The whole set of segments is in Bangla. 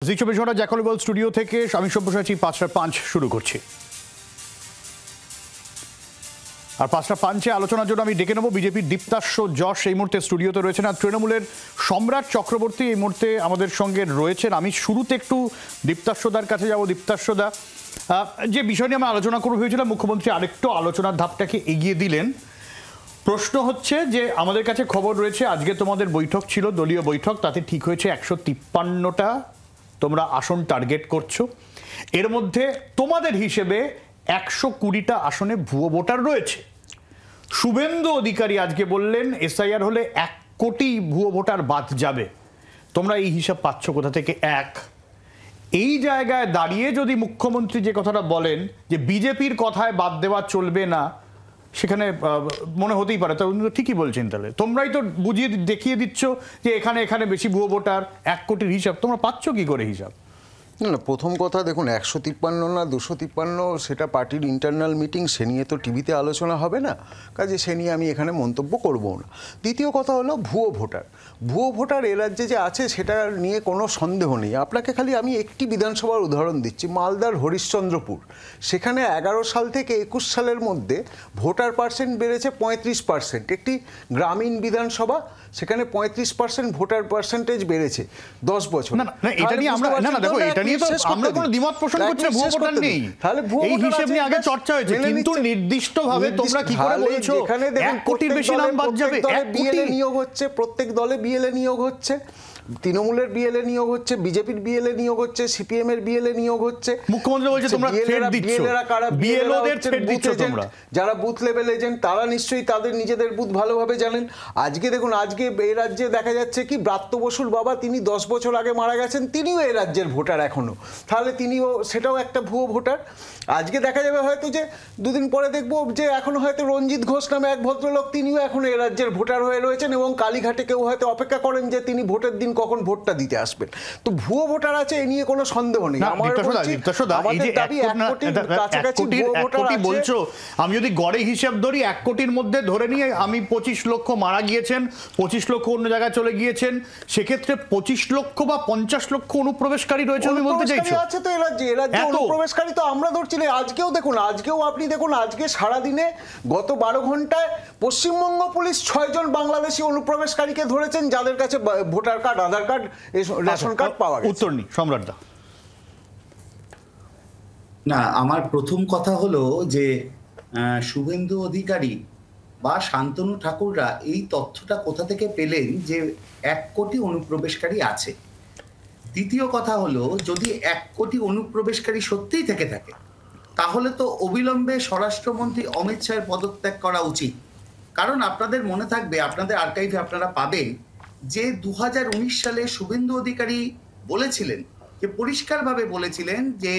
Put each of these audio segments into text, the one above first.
জি 24 ঘন্টা জ্যাকলিবল স্টুডিও থেকে আমি সব্যসাচী 5:05 শুরু করছি। আর 5:05 আলোচনার জন্য আমি ডেকে নেব বিজেপির দীপ্তাস্য যশ এই মুহূর্তে স্টুডিওতে রয়েছেন, আর তৃণমূলের সম্রাট চক্রবর্তী এই মুহূর্তে আমাদের সঙ্গে রয়েছেন। আমি শুরুতে একটু দীপ্তাস্যদার কাছে যাব। দীপ্তাস্যদা, যে বিষয় নিয়ে আমরা আলোচনা করবো ভেবেছিলাম, মুখ্যমন্ত্রী আরেকটু আলোচনার ধাপটাকে এগিয়ে দিলেন। প্রশ্ন হচ্ছে যে আমাদের কাছে খবর রয়েছে আজকে তোমাদের বৈঠক ছিল, দলীয় বৈঠক, তাতে ঠিক হয়েছে 153টা তোমরা আসন টার্গেট করছো। এর মধ্যে তোমাদের হিসেবে 120টা আসনে ভুয়ো ভোটার রয়েছে। শুভেন্দু অধিকারী আজকে বললেন এসআইআর হলে 1 কোটি ভুয়ো ভোটার বাদ যাবে। তোমরা এই হিসাব পাচ্ছ কোথা থেকে? এই জায়গায় দাঁড়িয়ে যদি মুখ্যমন্ত্রী যে কথাটা বলেন যে বিজেপির কথায় বাদ দেওয়া চলবে না, সেখানে মনে হতেই পারে তো ঠিকই বলছেন। তাহলে তোমরাই তো বুঝিয়ে দেখিয়ে দিচ্ছ যে এখানে এখানে বেশি ভুয়ো ভোটার, 1 কোটির হিসাব তোমরা পাচ্ছ কি করে হিসাব? না, প্রথম কথা দেখুন, 153 না 253 সেটা পার্টির ইন্টারনাল মিটিং, সে নিয়ে তো টিভিতে আলোচনা হবে না, কাজে সে নিয়ে আমি এখানে মন্তব্য করবো না। দ্বিতীয় কথা হলো ভুয়ো ভোটার এ রাজ্যে যে আছে সেটা নিয়ে কোনো সন্দেহ নেই। আপনাকে খালি আমি একটি বিধানসভার উদাহরণ দিচ্ছি, মালদার হরিশ্চন্দ্রপুর। সেখানে 11 সাল থেকে 21 সালের মধ্যে ভোটার পার্সেন্ট বেড়েছে 35%। একটি গ্রামীণ বিধানসভা, সেখানে 35% ভোটার পার্সেন্টেজ বেড়েছে 10 বছর। এটা নিয়ে আমরা দেখো, এটা নিয়ে তো আমরা কোনো দ্বিমত পোষণ করছি না, ভুয়ো ভোটার নেই, এই হিসাব নিয়ে আগে চর্চা হয়েছে, কিন্তু নির্দিষ্টভাবে তোমরা কি করে বলছো 1 কোটির বেশি নাম বাদ যাবে? 1 কোটি নিয়োগ হচ্ছে, প্রত্যেক দলে বিএলএ নিয়োগ হচ্ছে, তৃণমূলের বিএলএ নিয়োগ হচ্ছে, বিজেপির বিএলএ নিয়োগ হচ্ছে, সিপিএম এর বিএলএ নিয়োগ হচ্ছে। মুখ্যমন্ত্রী বলছে তোমরা ফের দিচ্ছ, বিএলওদের ফের দিচ্ছ তোমরা। যারা বুথ লেভেল এজেন্ট তারা নিশ্চয়ই তাদের নিজেদের বুথ ভালোভাবে জানেন। আজকে দেখুন, আজকে এই রাজ্যে দেখা যাচ্ছে কি, ব্রাত্য বসুর বাবা, তিনি 10 বছর আগে মারা গেছেন, তিনিও এই রাজ্যের ভোটার এখনো, তাহলে তিনিও, সেটাও একটা ভুয়ো ভোটার। আজকে দেখা যাবে হয়তো যে দুদিন পরে দেখবো যে এখন হয়তো রঞ্জিত ঘোষ নামে এক ভদ্রলোক, তিনিও এখন এই রাজ্যের ভোটার হয়ে রয়েছেন, এবং কালীঘাটে কেউ হয়তো অপেক্ষা করেন যে তিনি ভোটের দিন কখন ভোটটা দিতে আসবেন। তো ভুয়ো ভোটার আছে, এ নিয়ে কোনো সন্দেহ নেই। বলছো আমি যদি গড়ে হিসাব ধরি, 1 কোটির মধ্যে ধরে নিয়ে আমি 25 লক্ষ মারা গিয়েছেন, 25 লক্ষ অন্য জায়গায় চলে গিয়েছেন, সেক্ষেত্রে 25 লক্ষ বা 50 লক্ষ অনুপ্রবেশকারী রয়েছে আমি বলতে চাইছি। আছে তো এই রাজ্যে অনুপ্রবেশকারী তো আমরা ধরছি। আজকেও দেখুন, আপনি দেখুন, আজকে সারাদিনে গত 12 ঘন্টায় পশ্চিমবঙ্গ পুলিশ 6 জন বাংলাদেশি অনুপ্রবেশকারীকে ধরেছেন, যাদের কাছে ভোটার কার্ড, আধার কার্ড, রেশন কার্ড পাওয়া গেছে। উত্তর নেই সম্রাটদা। না, আমার প্রথম কথা হলো যে শুভেন্দু অধিকারী বা শান্তনু ঠাকুররা এই তথ্যটা কোথা থেকে পেলেন যে 1 কোটি অনুপ্রবেশকারী আছে? দ্বিতীয় কথা হলো, যদি 1 কোটি অনুপ্রবেশকারী সত্যিই থেকে থাকে, তাহলে তো অবিলম্বে স্বরাষ্ট্রমন্ত্রী অমিত শাহের পদত্যাগ করা উচিত। কারণ আপনাদের মনে থাকবে, আপনাদের আর্কাইভে আপনারা পাবেন যে 2019 সালে শুভেন্দু অধিকারী বলেছিলেন, যে পরিষ্কারভাবে বলেছিলেন যে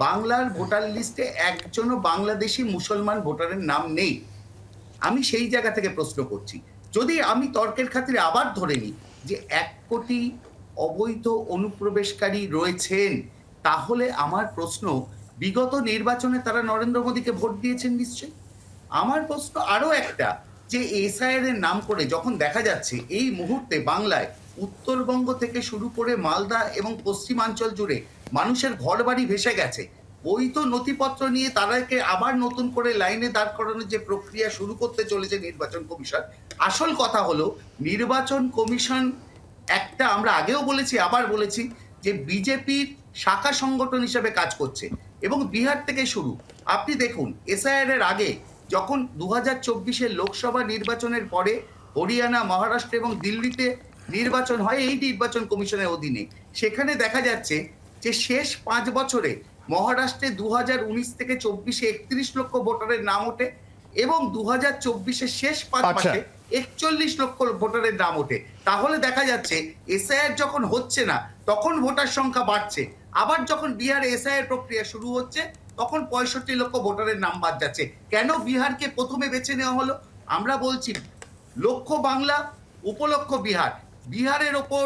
বাংলার ভোটার লিস্টে একজনও বাংলাদেশি মুসলমান ভোটারের নাম নেই। আমি সেই জায়গা থেকে প্রশ্ন করছি, যদি আমি তর্কের খাতিরে আবার ধরে নিই যে 1 কোটি অবৈধ অনুপ্রবেশকারী রয়েছেন, তাহলে আমার প্রশ্ন, বিগত নির্বাচনে তারা নরেন্দ্র মোদীকে ভোট দিয়েছেন নিশ্চয়ই। আমার প্রশ্ন আরো একটা, যে এসআইআর এর নাম করে যখন দেখা যাচ্ছে এই মুহূর্তে বাংলায় উত্তরবঙ্গ থেকে শুরু করে মালদা এবং পশ্চিমাঞ্চল জুড়ে মানুষের ঘরবাড়ি ভেসে গেছে, বৈধ নথিপত্র নিয়ে তাদেরকে আবার নতুন করে লাইনে দাঁড় করানোর যে প্রক্রিয়া শুরু করতে চলেছে নির্বাচন কমিশন। আসল কথা হলো, নির্বাচন কমিশন একটা, আমরা আগেও বলেছি আবার বলেছি, যে বিজেপির শাখা সংগঠন হিসেবে কাজ করছে, এবং বিহার থেকে শুরু। আপনি দেখুন, এসআইআর এর আগে যখন 2024-এর লোকসভা নির্বাচনের পরে হরিয়ানা, মহারাষ্ট্র এবং দিল্লিতে নির্বাচন হয় এই নির্বাচন কমিশনের অধীনে, সেখানে দেখা যাচ্ছে যে শেষ 5 বছরে মহারাষ্ট্রে 2019 থেকে 24-এ 31 লক্ষ ভোটারের নাম ওঠে, এবং 2024-এর শেষ 5 মাসে 41 লক্ষ ভোটারের নাম ওঠে। তাহলে দেখা যাচ্ছে এসআইআর যখন হচ্ছে না তখন ভোটার সংখ্যা বাড়ছে, আবার যখন বিহারে এসআইআর প্রক্রিয়া শুরু হচ্ছে তখন 65 লক্ষ ভোটারের নাম বাদ যাচ্ছে। কেন বিহারকে প্রথমে বেছে নেওয়া হলো? আমরা বলছি লক্ষ্য বাংলা, উপলক্ষ্য বিহার। বিহারের ওপর,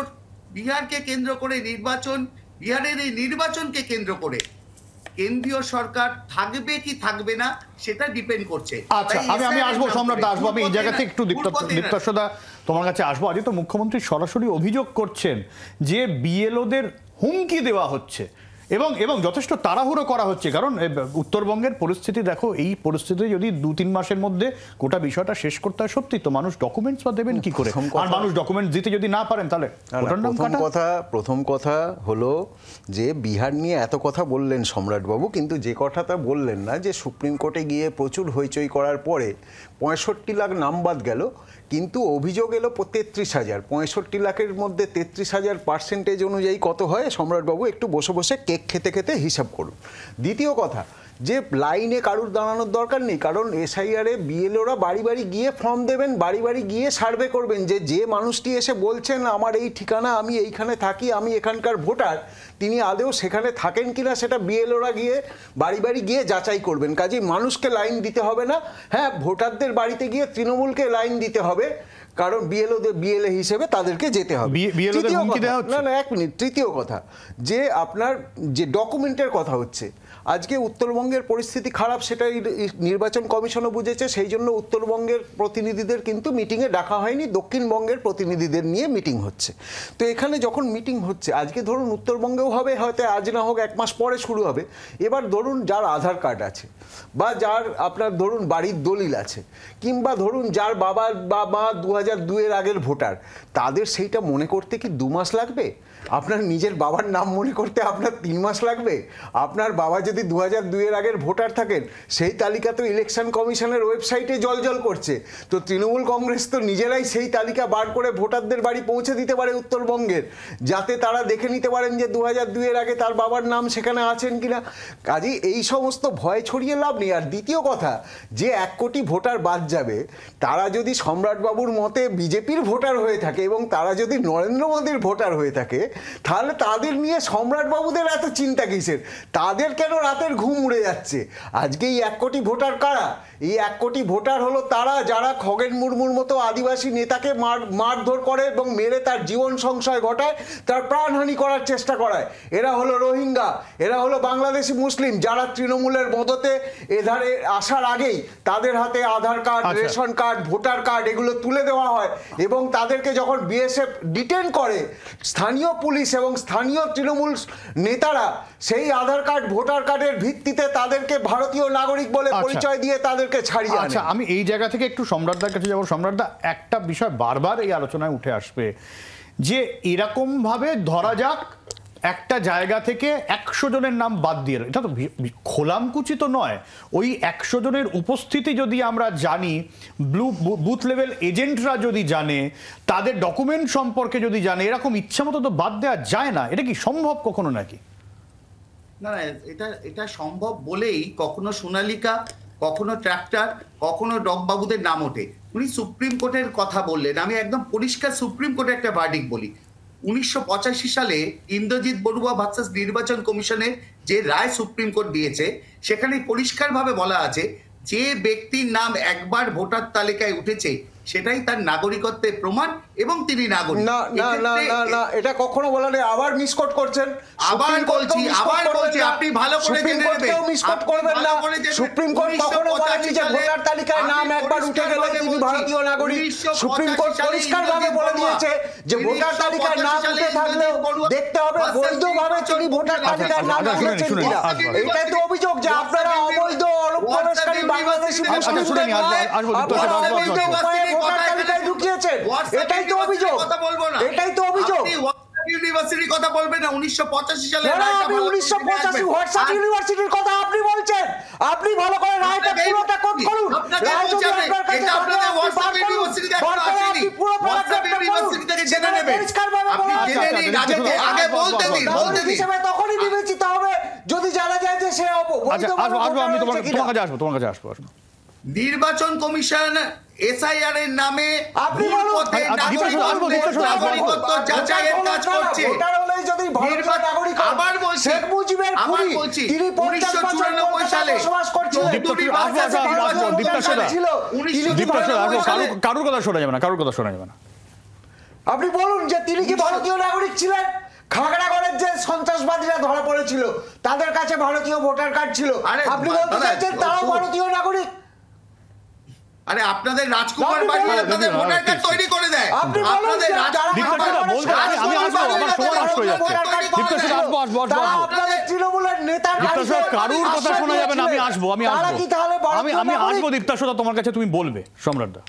বিহারকে কেন্দ্র করে নির্বাচন, বিহারের এই নির্বাচনকে কেন্দ্র করে কেন্দ্রীয় সরকার থাকবে কি থাকবে না সেটা ডিপেন্ড করছে। আচ্ছা, আমি আসবো সম্রাটদা, আসবো আমি এই জায়গাতে একটু দীপ্তাস্যদা তোমার কাছে আসবো। আজকে তো মুখ্যমন্ত্রী সরাসরি অভিযোগ করছেন যে বিএলওদের হুমকি দেওয়া হচ্ছে এবং এবং যথেষ্ট তাড়াহুড়ো করা হচ্ছে, কারণ উত্তরবঙ্গের পরিস্থিতি দেখো, এই পরিস্থিতি যদি 2-3 মাসের মধ্যে গোটা বিষয়টা শেষ করতে হয়, সত্যি তো মানুষ ডকুমেন্টস বা দেবেন কি করে? আর মানুষ ডকুমেন্টস দিতে যদি না পারেন তাহলে প্রথম কথা হলো যে বিহার নিয়ে এত কথা বললেন সম্রাটবাবু, কিন্তু যে কথাটা বললেন না যে সুপ্রিম কোর্টে গিয়ে প্রচুর হইচই করার পরে 65 লাখ নাম বাদ গেল, কিন্তু অভিযোগ এলো 33,000। 65 লাখের মধ্যে 33,000 পার্সেন্টেজ অনুযায়ী কত হয় সম্রাটবাবু? একটু বসে বসে কেক খেতে খেতে হিসাব করুন। দ্বিতীয় কথা, যে লাইনে কারুর দাঁড়ানোর দরকার নেই, কারণ এসআইআরে বিএলওরা বাড়ি বাড়ি গিয়ে ফর্ম দেবেন, বাড়ি বাড়ি গিয়ে সার্ভে করবেন যে মানুষটি এসে বলছেন আমার এই ঠিকানা, আমি এইখানে থাকি, আমি এখানকার ভোটার, তিনি আদৌ সেখানে থাকেন কিনা সেটা বিএলওরা গিয়ে বাড়ি বাড়ি গিয়ে যাচাই করবেন। কাজেই মানুষকে লাইন দিতে হবে না, হ্যাঁ ভোটারদের বাড়িতে গিয়ে তৃণমূলকে লাইন দিতে হবে, কারণ বিএলএ হিসেবে তাদেরকে যেতে হবে। না 1 মিনিট, তৃতীয় কথা যে আপনার যে ডকুমেন্টের কথা হচ্ছে, আজকে উত্তরবঙ্গের পরিস্থিতি খারাপ, সেটাই নির্বাচন কমিশনও বুঝেছে, সেই জন্য উত্তরবঙ্গের প্রতিনিধিদের কিন্তু মিটিংয়ে ডাকা হয়নি, দক্ষিণবঙ্গের প্রতিনিধিদের নিয়ে মিটিং হচ্ছে। তো এখানে যখন মিটিং হচ্ছে, আজকে ধরুন উত্তরবঙ্গেও হবে, হয়তো আজ না হোক 1 মাস পরে শুরু হবে। এবার ধরুন যার আধার কার্ড আছে, বা যার আপনার ধরুন বাড়ির দলিল আছে, কিংবা ধরুন যার বাবা বা মা 2002-এর আগের ভোটার, তাদের সেইটা মনে করতে কি 2 মাস লাগবে? আপনার নিজের বাবার নাম মনে করতে আপনার 3 মাস লাগবে? আপনার বাবা যদি 2002-এর আগের ভোটার থাকেন, সেই তালিকা তো ইলেকশন কমিশনের ওয়েবসাইটে জলজল করছে, তো তৃণমূল কংগ্রেস তো নিজেরাই সেই তালিকা বার করে ভোটারদের বাড়ি পৌঁছে দিতে পারে উত্তরবঙ্গের, যাতে তারা দেখে নিতে পারেন যে 2002-এর আগে তার বাবার নাম সেখানে আছেন কিনা। কাজেই এই সমস্ত ভয় ছড়িয়ে লাভ নেই। আর দ্বিতীয় কথা, যে 1 কোটি ভোটার বাদ যাবে, তারা যদি সম্রাটবাবুর মতে বিজেপির ভোটার হয়ে থাকে এবং তারা যদি নরেন্দ্র মোদীর ভোটার হয়ে থাকে, তাহলে তাদের নিয়ে সম্রাটবাবুদের এত চিন্তা কিসের? তাদের কেন রাতের ঘুম উড়ে যাচ্ছে? আজকে এই 1 কোটি ভোটার কারা? এই 1 কোটি ভোটার হলো তারা যারা খগেন মুর্মুর মতো আদিবাসী নেতাকে মারধর করে এবং মেরে তার জীবন সংশয় ঘটায়, তার প্রাণহানি করার চেষ্টা করায়। এরা হলো রোহিঙ্গা, এরা হলো বাংলাদেশি মুসলিম, যারা তৃণমূলের মদতে এধারে আসার আগেই তাদের হাতে Aadhaar card, ration card, voter card এগুলো তুলে দেওয়া হয়, এবং তাদেরকে যখন বিএসএফ ডিটেন করে, স্থানীয় পুলিশ এবং স্থানীয় তৃণমূল নেতারা সেই আধার কার্ড, ভোটার কার্ডের ভিত্তিতে তাদেরকে ভারতীয় নাগরিক বলে পরিচয় দিয়ে তাদেরকে ছাড়িয়ে আনে। আচ্ছা, আমি এই জায়গা থেকে একটু সম্রাটদার কাছে যাবো। সম্রাটদা, একটা বিষয় বারবার এই আলোচনায় উঠে আসবে যে এরকম ভাবে ধরা যাক একটা জায়গা থেকে 100 জনের নাম বাদ দিয়ে, এটা তো খোলামকুচি তো নয়, ওই 100 জনের উপস্থিতি যদি আমরা জানি, বুথ লেভেল এজেন্টরা যদি জানে, তাদের ডকুমেন্ট সম্পর্কে যদি জানে, এরকম ইচ্ছা মতো তো বাদ দেওয়া যায় না। এটা কি সম্ভব কখনো নাকি? না, এটা সম্ভব বলেই কখনো সোনালিকা, কখনো ট্রাক্টর, কখনো ডগবাবুদের নাম ওঠে। উনি সুপ্রিম কোর্টের কথা বললেন, আমি একদম পরিষ্কার সুপ্রিম কোর্টের একটা ভার্ডিক্ট বলি। 1985 সালে ইন্দ্রজিৎ বড়ুয়া ভার্সাস নির্বাচন কমিশনের যে রায় সুপ্রিম কোর্ট দিয়েছে, সেখানে পরিষ্কারভাবে বলা আছে যে ব্যক্তির নাম একবার ভোটার তালিকায় উঠেছে সেটাই তার নাগরিকত্বের প্রমাণ এবং তিনি নাগরিক। না না না না না, এটা কখনো বলা নেই। আবার মিসকোট করছেন। আবার বলছি আপনি ভালো করে জেনে নেবেন। মিসকোট করবেন না। সুপ্রিম কোর্ট কখনো বলেনি যে ভোটার তালিকায় নাম একবার উঠে গেলে তিনি ভারতীয় নাগরিক। সুপ্রিম কোর্ট পরিষ্কারভাবে বলে দিয়েছে যে ভোটার তালিকায় নাম উঠে থাকলেও দেখতে হবে বৈধভাবে তিনি ভোটার তালিকায় নাম উঠেছেন কিনা। এটাই তো অভিযোগ যে আপনারা অবৈধ অনুপ্রবেশকারী বাংলাদেশি মুসলিমদের ভোটার তালিকায় ঢুকিয়েছেন। এটাই তো অভিযোগ। এটাই তো অভিযোগ। ইউনিভার্সিটির কথা বলবেন না। 1985 সালে আপনি 1985 হোয়াটসঅ্যাপ ইউনিভার্সিটির কথা আপনি বলছেন। আপনি ভালো করে রায়টা পুরোটা কোট করুন। রায় যদি আপনার কাছে এটা আপনাদের হোয়াটসঅ্যাপ ইউনিভার্সিটি থেকে আপনি পুরো হোয়াটসঅ্যাপ ইউনিভার্সিটি থেকে জেনে নেবেন। আপনি জেনে নিন, আগে বলতে দিন। হিসেবে তখনই বিবেচিত হবে যদি জানা যায় যে সে আসবো, আমি তোমার কাছে আসবো। নির্বাচন কমিশন এসআইআর এর নামে আপনি যাচাইয়ের কাজ করছে। আবার বলছি, শেখ মুজিবের খুনি, তিনি 1994 সালে কারোর কথা শোনা যাবে না, কারোর কথা শোনা যাবে না। আপনি বলুন যে তিনি কি ভারতীয় নাগরিক ছিলেন? খাগড়াগড়ের যে সন্ত্রাসবাদীরা ধরা পড়েছিল তাদের কাছে ভারতীয় ভোটার কার্ড ছিল, আপনি বলতে চাইছেন তারাও ভারতীয় নাগরিক? আরে আপনাদের রাজকুমার বাড়ি আপনাদের ভোটার কার্ড তৈরি করে দেয়। আপনি বলুন আপনাদের যে যারা দীপ্তাশোদা বলতে আমি আসবো, আমার সময় নষ্ট হয়ে যাচ্ছে। দীপ্তাশোদা আসবো। তারা আপনাদের তৃণমূলের নেতার দীপ্তাশোদা কারুর কথা শোনা যাবে না, আমি আসবো। তারা কি তাহলে আমি আসবো দীপ্তাশোদা, তোমার কাছে, তুমি বলবে সম্রাটদা।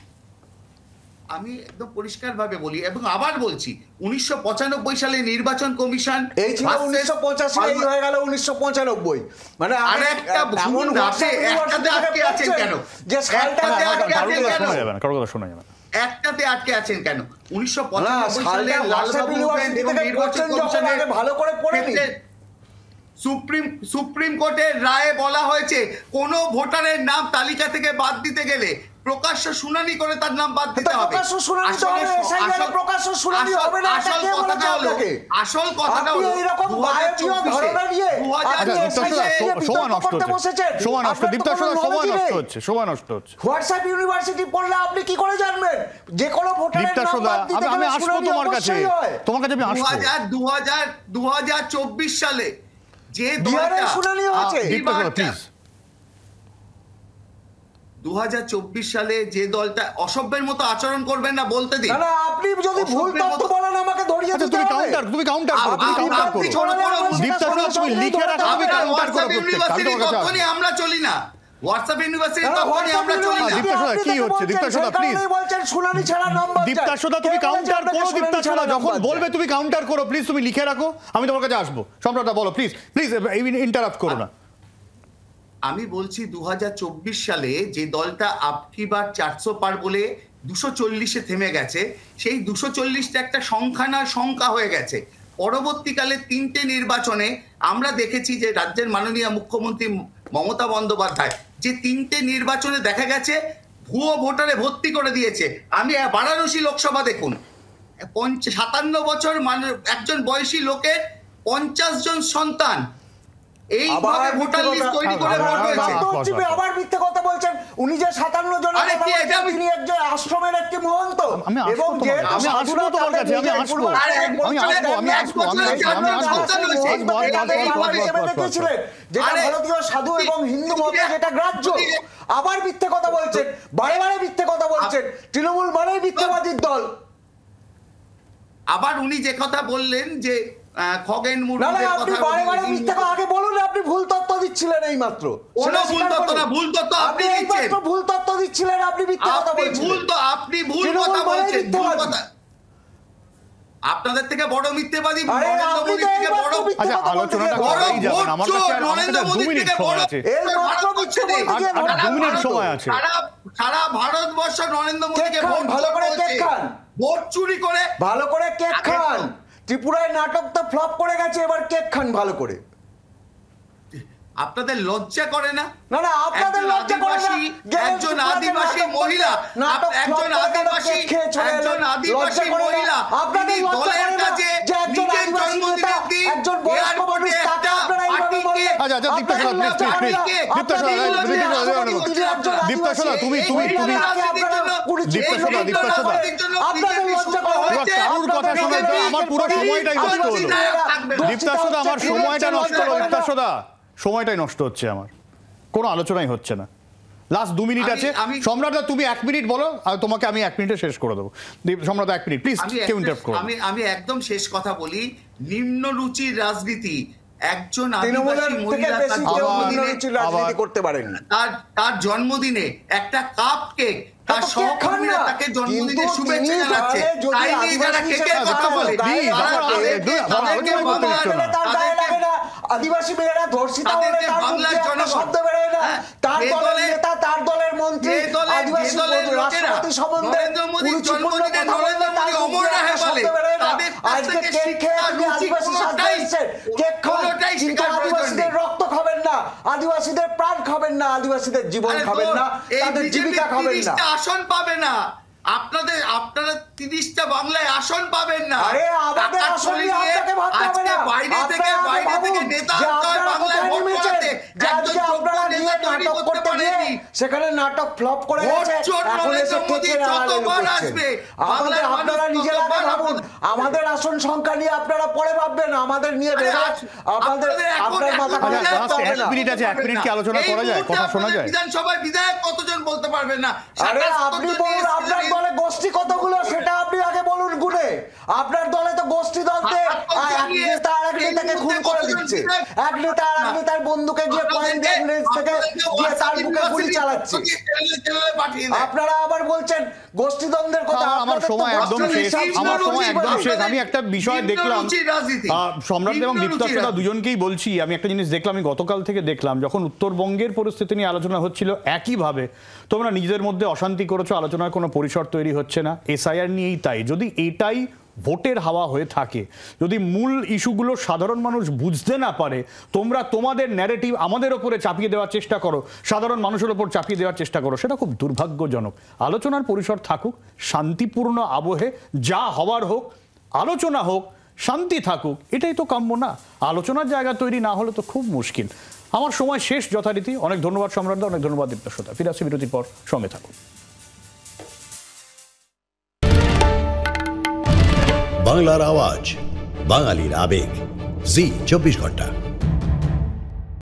আমি একদম পরিষ্কারভাবে বলি এবং আবার বলছি 1995 সালে নির্বাচন কমিশন এই ছিল 1985, এই হয়ে গেল 1995। মানে আরেকটা ভুল আছে, একটাতে আটকে আছেন কেন? যে সালটা কারুর কথা শোনা যাবে না, কারুর কথা শোনা যাবে না। একটাতে আটকে আছেন কেন? 1995 সালে সালটা লালবাবু ইউনিভার্সিটি এবং থেকে নির্বাচন করছেন যখন আগে ভালো করে পড়েনি। সুপ্রিম কোর্টের রায়ে বলা হয়েছে কোন ভোটারের নাম তালিকা থেকে বাদ দিতে গেলে প্রকাশ্য শুনানি করে তার নাম বাদ দিতে হবে। প্রকাশ্য শুনানি তো হবে, এসআইআর প্রকাশ্য শুনানি হবে না, এটা কে বলেছে আপনাকে? আসল কথাটা আপনি হলো এইরকম বায়োপিও ধরনা নিয়ে সময় নষ্ট হচ্ছে, দীপ্তাশোদা সময় নষ্ট হচ্ছে, সময় নষ্ট হচ্ছে। হোয়াটসঅ্যাপ ইউনিভার্সিটি পড়লে আপনি কি করে জানবেন যে কোনো ভোটারের নাম দীপ্তাশোদা বাদ দিতে আমি গেলে আসবো শুনানি তোমার কাছে, অবশ্যই হয়? তোমার কাছে আমি আসবো। 2024 সালে যে বিহারে দলটা শুনানি হয়েছে। দীপ্তাশোদা প্লিজ। 2024 সালে যে দলটা অসভ্যের মতো আচরণ করবেন না, বলতে দিন। না আপনি যদি ভুল তথ্য বলেন আমাকে ধরিয়ে আচ্ছা দিতে তুমি হবে। কাউন্টার করো, তুমি কাউন্টার করো। দীপ্তাশোদা তুমি লিখে রাখো, তুমি কাউন্টার করো প্রত্যেকটা। আমি তোমার কাছে আসবো। আমরা চলি না হোয়াটসঅ্যাপ ইউনিভার্সিটির তথ্য নিয়ে আমরা চলি না। দীপ্তাশোদা কি হচ্ছে? দীপ্তাশোদা প্লিজ। বলছেন শুনানি ছাড়া নাম্বার চাই। দীপ্তাশোদা তুমি কাউন্টার করো, দীপ্তাশোদা যখন বলবে তুমি কাউন্টার করো প্লিজ, তুমি লিখে রাখো, আমি তোমার কাছে আসবো। সম্রাটদা বলো প্লিজ, প্লিজ ইন্টারাপ্ট করো না। আমি বলছি 2024 সালে যে দলটা আপকি বার 400 পার বলে 240-এ থেমে গেছে, সেই 240টা একটা সংখ্যা না সংখ্যা হয়ে গেছে। পরবর্তীকালে 3টে নির্বাচনে আমরা দেখেছি যে রাজ্যের মাননীয় মুখ্যমন্ত্রী মমতা বন্দ্যোপাধ্যায় যে 3টে নির্বাচনে দেখা গেছে ভুয়ো ভোটারে ভর্তি করে দিয়েছে। আমি বারাণসী লোকসভা দেখুন, 57 বছর একজন বয়সী লোকের 50 জন সন্তান এইভাবে ভোটার লিস্ট তৈরি করে ভোট হয়েছে। আবার মিথ্যে কথা বলছেন। উনি যে 57 জনের কথা বলছেন, তিনি একজন আশ্রমের একটি মহন্ত এবং যে আমি আসবো তোমার কাছে, আমি আসবো, দেখেছিলেন যেটা ভারতীয় সাধু এবং হিন্দু মতে যেটা গ্রাহ্য। আবার মিথ্যে কথা বলছেন, বারে বারে মিথ্যে কথা বলছেন। তৃণমূল মানেই মিথ্যাবাদীর দল। আবার উনি যে কথা বললেন যে খগেন মুর্মুদের আপনি বারে বারে মিথ্যা কথা আগে বলুন, আপনি ভুল তথ্য দিচ্ছিলেন এই মাত্র। ভুল তথ্য না, ভুল তথ্য আপনি দিচ্ছেন। ভুল তথ্য দিচ্ছিলেন, আপনি মিথ্যা কথা বলছিলেন। আপনি ভুল কথা বলছেন, ভুল কথা। আপনাদের থেকে বড় মিথ্যেবাদী নরেন্দ্র মোদী থেকে বড়। আচ্ছা আলোচনাটা করাই যাবে না, আমার কাছে নরেন্দ্র মোদী 2 মিনিট থেকে সময় বড়। আছে, আর 2 মিনিট সময় আছে। সারা ভারতবর্ষ নরেন্দ্র মোদীকে ভোট ভালো করে কেক খান, ভোট চুরি করে ভালো করে কেক খান। ত্রিপুরায় নাটক তো ফ্লপ করে গেছে, এবার কেক খান ভালো করে। আপনাদের লজ্জা করে না? না না আপনাদের লজ্জা করে না। একজন আদিবাসী মহিলা, একজন আদিবাসী মহিলা আপনাদের দলের কাছে নিজের জন্মদিনের দিন একজন বয়স্ক মানুষ তাকে আপনারা এইভাবে বললেন। আচ্ছা দীপ্তাশোদা তুমি কারুর কথা শোনা, আমার পুরো সময়টাই নষ্ট হলো। দীপ্তাশোদা আমার সময়টা নষ্ট হলো, দীপ্তাশোদা সময়টাই নষ্ট হচ্ছে, আমার কোনো আলোচনাই হচ্ছে না। লাস্ট 2 মিনিট আছে। সম্রাটদা তুমি 1 মিনিট বলো, আর তোমাকে আমি 1 মিনিটে শেষ করে দেবো। সম্রাটদা 1 মিনিট প্লিজ, কেউ ইন্টারাপ্ট করো। আমি একদম শেষ কথা বলি। নিম্ন রুচির রাজনীতি একজন আদিবাসী মহিলা করতে পারেন, তার জন্মদিনে একটা কাপ কেক তার সহকর্মীরা তাকে জন্মদিনের শুভেচ্ছা জানাচ্ছে, তাই নিয়ে যারা কেকের কথা বলে আদিবাসী মেয়েরা ধর্ষিতা হলে তার শব্দ বেরোয় না। তার দলের নেতা, তার দলের মন্ত্রী আদিবাসী রাষ্ট্রপতি সম্বন্ধে কুরুচিপূর্ণ কথা বললে তার শব্দ বেরোয় না। আজকে কেক খেয়ে আপনি আদিবাসী সাজতে এসেছেন, কেক খান, কিন্তু আদিবাসীদের রক্ত খাবেন না, আদিবাসীদের প্রাণ খাবেন না, আদিবাসীদের জীবন খাবেন না, তাদের জীবিকা খাবেন না। আসন পাবে না আপনারা 30টা বাংলায় আসন পাবেন না। আরে আমাদের আসন নিয়ে আপনাকে ভাবতে হবে না। বাইরে থেকে নেতা বাংলায় ভোট করাতে একজন যোগ্য নেতা তৈরি করতে পারেনি। সেখানে নাটক ফ্লপ করে গেছে, এখন এসে টেকের আড়ালে লুকোচ্ছেন। আমাদের আপনারা নিজের আগে ভাবুন, আমাদের আসন সংখ্যা নিয়ে আপনারা পরে ভাববেন, আমাদের নিয়ে আপনাদের আপনার মাথা খারাপ করতে হবে না। 1 মিনিট আছে, 1 মিনিট কি আলোচনা করা যায়, কথা শোনা যায়? বিধানসভায় বিধায়ক কতজন বলতে পারবেন না? আরে আপনি বলুন আপনার দলে গোষ্ঠী কতগুলো, সেটা আপনি আগে বলুন গুনে। আপনার দলে তো গোষ্ঠী দলতে এক নেতা আর এক নেতাকে খুন করে দিচ্ছে, এক নেতা আর এক নেতার বন্ধুকে গিয়ে পয়েন্ট দিয়ে থেকে গিয়ে তার বুকে গুলি চালাচ্ছে। আপনারা আবার বলছেন গোষ্ঠী দ্বন্দ্বের কথা। আমার সময় একদম শেষ, আমার সময় একদম শেষ। আমি একটা বিষয় দেখলাম, সম্রাট এবং দীপ্তাশদা দুজনকেই বলছি, আমি একটা জিনিস দেখলাম, আমি গতকাল থেকে দেখলাম, যখন উত্তরবঙ্গের পরিস্থিতি নিয়ে আলোচনা হচ্ছিল একইভাবে তোমরা নিজেদের মধ্যে অশান্তি করেছো, আলোচনার কোনো পরিসর তৈরি হচ্ছে না। এসআইআর নিয়েই তাই, যদি এটাই ভোটের হাওয়া হয়ে থাকে, যদি মূল ইস্যুগুলো সাধারণ মানুষ বুঝতে না পারে, তোমরা তোমাদের ন্যারেটিভ আমাদের ওপরে চাপিয়ে দেওয়ার চেষ্টা করো, সাধারণ মানুষের ওপর চাপিয়ে দেওয়ার চেষ্টা করো, সেটা খুব দুর্ভাগ্যজনক। আলোচনার পরিসর থাকুক, শান্তিপূর্ণ আবহে যা হওয়ার হোক, আলোচনা হোক, শান্তি থাকুক, এটাই তো কাম্য না? আলোচনার জায়গা তৈরি না হলে তো খুব মুশকিল। আমার সময় শেষ যথারীতি। অনেক ধন্যবাদ সম্রাটদা, অনেক ধন্যবাদ দীপ্তাশদা। ফিরে আসছি বিরতির পর, সঙ্গে থাকুন। বাংলার আওয়াজ, বাঙালির আবেগ, জি 24 ঘন্টা।